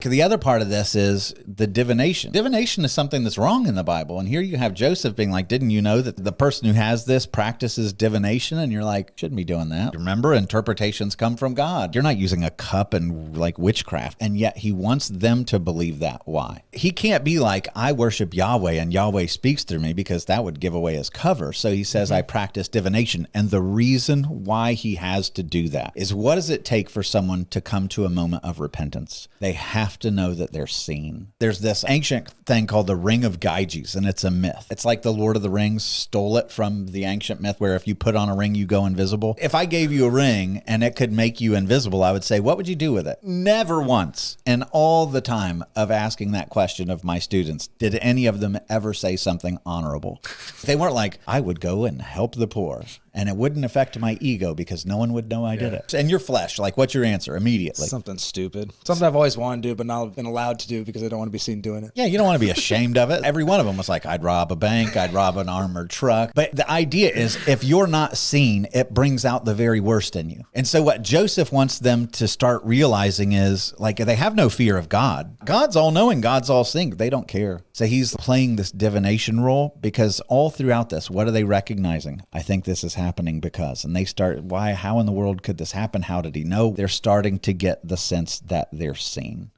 The other part of this is the divination. Divination is something that's wrong in the Bible. And here you have Joseph being like, didn't you know that the person who has this practices divination? And you're like, shouldn't be doing that. Remember, interpretations come from God. You're not using a cup and like witchcraft. And yet he wants them to believe that. Why? He can't be like, I worship Yahweh and Yahweh speaks through me, because that would give away his cover. So he says, I practice divination. And the reason why he has to do that is, what does it take for someone to come to a moment of repentance? They have to know that they're seen. There's this ancient thing called the Ring of Gyges, and it's a myth. It's like the Lord of the Rings stole it from the ancient myth, where if you put on a ring, you go invisible. If I gave you a ring and it could make you invisible, I would say, what would you do with it? Never once. And all the time of asking that question of my students, did any of them ever say something honorable? They weren't like, I would go and help the poor, and it wouldn't affect my ego because no one would know I did it. And your flesh, like, what's your answer immediately? Something stupid. Something I've always wanted to do, but not been allowed to do because I don't want to be seen doing it. Yeah, you don't want to be ashamed of it. Every one of them was like, I'd rob a bank, I'd rob an armored truck. But the idea is, if you're not seen, it brings out the very worst in you. And so what Joseph wants them to start realizing is, like, they have no fear of God. God's all-knowing, God's all-seeing. They don't care. So he's playing this divination role, because all throughout this, what are they recognizing? I think this is happening because, and they start, why, how in the world could this happen? How did he know? They're starting to get the sense that they're seen.